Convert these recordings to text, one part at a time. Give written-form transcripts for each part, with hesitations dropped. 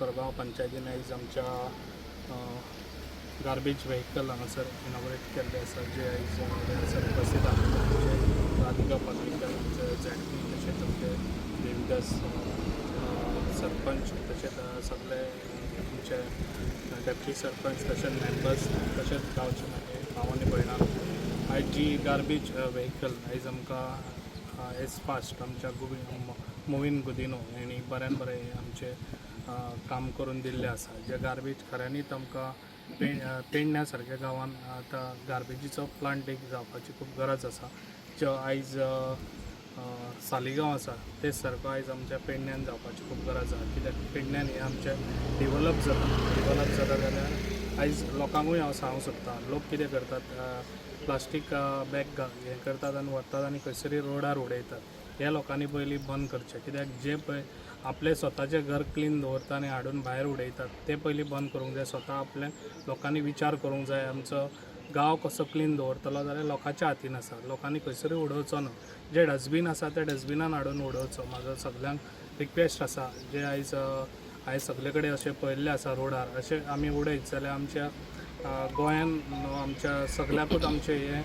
कोरगांव पंचायतीन आयज आमच्या गार्बेज व्हेकल हांगासर इनॉग्रेट केल्ले आसा, जे आयज हांगासर उपस्थित आमचे राधिका पार्लेकर, झेडपी, तशेंच आमचे देविदास सरपंच, तशेंच सगळे आमचे डेप्टी सरपंच, तशेंच मेंबर्स, तशेंच गांवचे म्हाजे भाव आनी भयणां, आयज जी गार्बेज व्हेकल आयज आमकां एज फास्ट आमच्या मोविन गुदिनो हेणी बऱ्यान बरें आमचे काम करून दिल्लें आसा. जे गार्बेज खऱ्यांनीच आमकां पेडण्या सारक्या गांवांत आतां गार्बेजीचो प्लांट एक जावपाची खूब गरज आसा, जो आयज सालिगांव आसा तेच सारको आयज आमच्या पेडण्यान जावपाची खूब गरज आसा. कित्याक पेडण्यान हें आमचें डेवलप जाता जाल्यार आयज लोकांकूय हांव सांगूंक सोदतां, लोक कितें करतात, प्लास्टीक बॅग हें करतात आनी व्हरतात आनी खंयसरी रोडार उडयतात. हे लोकांनी पयलीं बंद करचें, कित्याक जे पळय आपलें स्वताचें घर क्लीन दवरता आनी हाडून भायर उडयतात ते पयलीं बंद करूंक जाय. स्वता आपले लोकांनी विचार करूंक जाय, आमचो गांव कसो क्लीन दवरतलो जाल्यार लोकांच्या हातीन आसा, लोकांनी खंयसरी उडोवचो ना. जे डस्टबीन आसा ते डस्टबिनान हाडून उडोवचो. म्हाजो सगळ्यांक रिक्वेस्ट आसा, जे आयज सगळे कडेन अशें पयल्लें आसा रोडार अशें आमी उडयत जाल्यार आमच्या गोंयान आमच्या सगळ्याकूच आमचें हें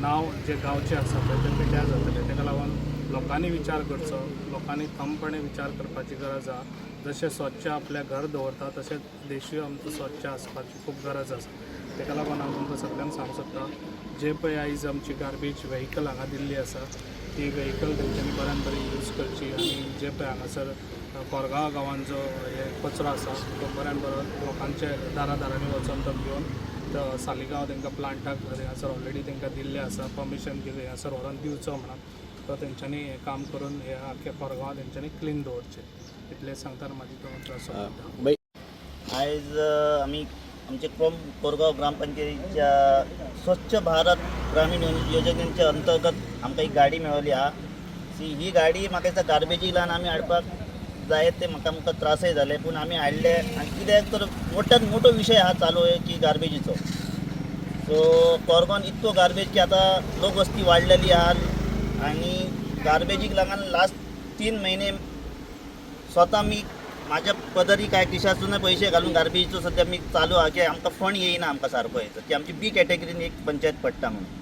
नांव जे गांवचें आसा पळय तें पिड्ड्यार जातलें. ताका लागून लोकांनी विचार करचो, लोकांनी ठामपणे विचार करपाची गरज आसा. जशें स्वच्छ आपलें घर दवरता तशेंच देशूय आमचो स्वच्छ आसपाची खूब गरज आसा. ताका लागून हांव तुमकां सगळ्यांक सांगूंक सोदतां, जे पळय आयज आमची गार्बेज व्हेकल हांगा दिल्ली आसा ती व्हेकल तेंच्यांनी बऱ्यान बरी यूज करची, आनी जे पळय हांगासर कोरगांव गांवांत जो हे कचरो आसा तो बऱ्यान बरो लोकांच्या दारांनी वचून तो घेवन सालिगांव तांकां प्लांटाक हांगासर ऑलरेडी तांकां दिल्लें आसा, परमिशन दिलें हांगासर व्हरोन दिवचो म्हणून. तो तेंच्यांनी हें काम करून हे आख्या कोरगांव तेंच्यांनी क्लीन दवरचें, इतलें सांगतना म्हाजी तो आयज आमी आमचे कोरगांव ग्रामपंचायतीच्या स्वच्छ भारत ग्रामीण योजनेच्या अंतर्गत आमकां एक गाडी मेळ्ळी आहा. ही गाडी म्हाका दिसता गार्बेजीक लागून आमी हाडपाक जाय ते म्हाका त्रासय जाले, पूण आमी हाडले. आनी कित्याक तर मोठ्यान मोठो विशय आहा चालू की गार्बेजीचो. सो कोरगांवान इतको गार्बेज की आतां लोकवस्ती वाडलेली आहा आणि गार्बेजीक लागून लास्ट 3 महिने स्वतः मी माझ्या पदरी काय खिशातून पैसे घालून गार्बेजीचो सध्या मी चालू आहा की आमकां फंड येयना आमकां सारको येता, की आमची बी कॅटेगरीन एक पंचायत पडटा म्हणून.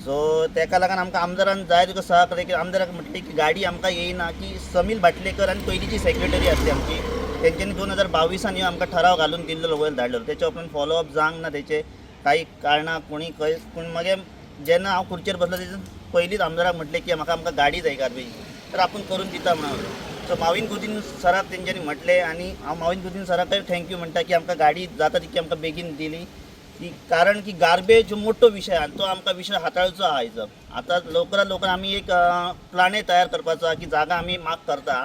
सो तेका लागून आमकां आमदारान जाय तुका सहकार्य की आमदाराक म्हटलें की गाडी आमकां येयना, की समील भाटलेकर आनी पयलींची सेक्रेटरी आसली आमची तेंच्यांनी 2022 ह्यो आमकां ठराव घालून दिल्लो वयर धाडलेलो. तेच्या उपरांत फॉलोअप जावंक ना तेचे काही कारणां कोणी खंय. पूण मागीर जेन्ना हांव खुर्चेर बसलो तेच्या पयलींच आमदाराक म्हटलें की आमकां गाडी जाय गार्बेज, तर आपूण करून दिता म्हणून. सो माविन गुदीन सराक तेंच्यांनी म्हटलें आनी हांव माविन गुदीन सराकय थँक्यू म्हणटा की आमकां गाडी जाता तितकी आमकां बेगीन दिली. की कारण की गार्बेज हो मोठो विशय आहा, तो आमकां विशय हाताळचो आहा आयज. आतां लवकरात लवकर आमी एक प्लानय तयार करपाचो आहा की जागा आमी माग करता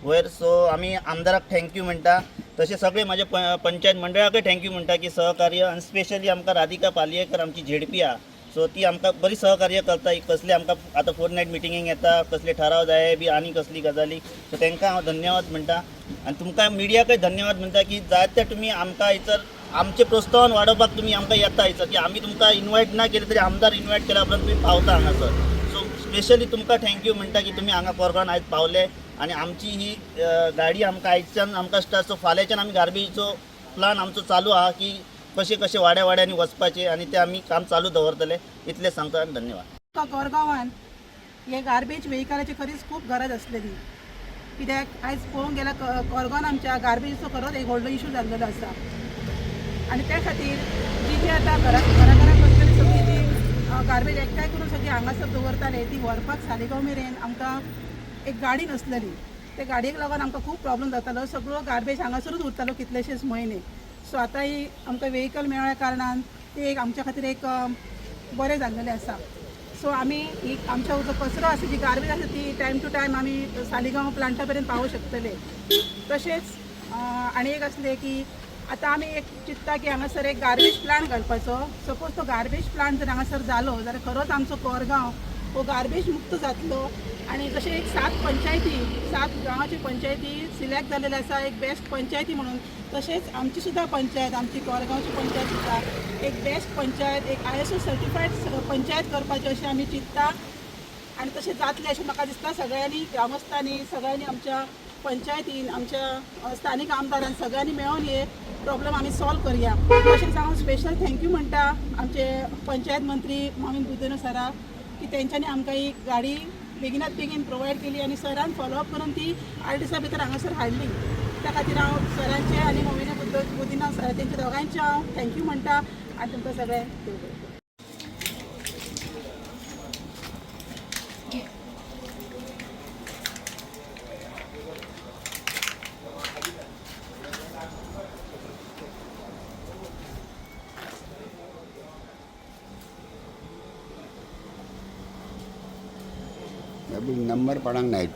वयर. सो आमी आमदाराक थँक्यू म्हणटा. तशें सगळे म्हाजे पंचायत मंडळाकय थँक्यू म्हणटा की सहकार्य, आनी स्पेशली आमकां राधिका पालयेकर आमची झेडपी आहा. सो ती आमकां बरी सहकार्य करता. कसले आमकां आतां फोर्टनायट मिटिंगेक येता, कसले ठराव जाय बी आनी कसली गजाली. सो तांकां हांव धन्यवाद म्हणटा. आनी तुमकां मिडियाकय धन्यवाद म्हणटा की जायते तुमी आमकां हांयसर आमचे प्रोत्साहन वाडोवपाक तुमी आमकां येता हांयसर, की आमी तुमकां इन्वायट ना केले तरी आमदार इन्वायट केल्या उपरांत तुमी पावता हांगासर. सो स्पेशली तुमकां थँक्यू म्हणटा की तुमी हांगा कोरगांवान आयज पावले. आनी आमची ही गाडी आमकां आयजच्यान आमकां स्टार्ट. सो फाल्यांच्यान आमी गार्बेजीचो प्लान आमचो चालू आहा की कशें वाड्यांनी वचपाचें आनी ते आमी काम चालू दवरतले. इतलें सांगता आनी धन्यवाद. कोरगांवान हे गार्बेज व्हेकलाची खरीच खूब गरज आसलेली, कित्याक आयज पळोवंक गेल्यार कोरगांवान आमच्या गार्बेजीचो खरोच एक व्हडलो इशू जाल्लो आसा. आनी त्या खातीर जी आतां घराघरां बसलेली सगळी ती गार्बेज एकठांय करून सगळी हांगासर दवरताले, ती व्हरपाक सालिगांव मेरेन आमकां एक गाडी नासलेली. ते गाडयेक लागून आमकां खूब प्रॉब्लम जातालो. सगळो गार्बेज हांगासरूच उरतालो कितलेशेच म्हयने. सो आतां ही आमकां व्हेकल मेळ्ळ्या कारणान ते एक आमच्या खातीर एक बरें जाल्लेलें आसा. सो आमी ही आमच्या जो कचरो आसा, जी गार्बेज आसा ती टायम टू टायम आमी सालिगांव प्लांटा पर्यंत पावोवंक शकतले. तशेंच आनी एक आसलें की आतां आमी एक चिंतता की हांगासर एक गार्बेज प्लांट घालपाचो. सपोज तो गार्बेज प्लांट जर हांगासर जालो जाल्यार खरोच आमचो कोरगांव हो गार्बेज मुक्त जातलो. आनी जशें एक 7 गांवाची पंचायती सिलेक्ट जाल्लेले आसा एक बेस्ट पंचायती म्हणून, तशेंच आमची सुद्दां पंचायत, आमची कोरगांवची पंचायत सुद्दां एक बेस्ट पंचायत, एक ISO सर्टिफायड पंचायत करपाची अशें आमी चिंतता. आनी तशें जातलें अशें म्हाका दिसता. सगळ्यांनी ग्रामस्थांनी सगळ्यांनी आमच्या पंचायतीन आमच्या स्थानिक आमदारान सगळ्यांनी मेळून हे प्रॉब्लेम आम्ही सॉल्व करूया तशेंच हांव स्पेशल थँक्यू म्हणटा आमचे पंचायत मंत्री मोमीन बुद्धनो सरा की तेंच्यांनी आमकां ही गाडी बेगिनात बेगीन प्रोवायड केली आणि सरान फॉलोअप करून ती 8 दिसां भितर हांगासर हाडली त्या खातीर हांव सरांचे आनी मोमीन बुद्धीना तेंच्या दोगांचे हांव थँक्यू म्हणटा आनी तुमकां सगळें देव बरें करूं. अभी नंबर पढ़ंग नहीं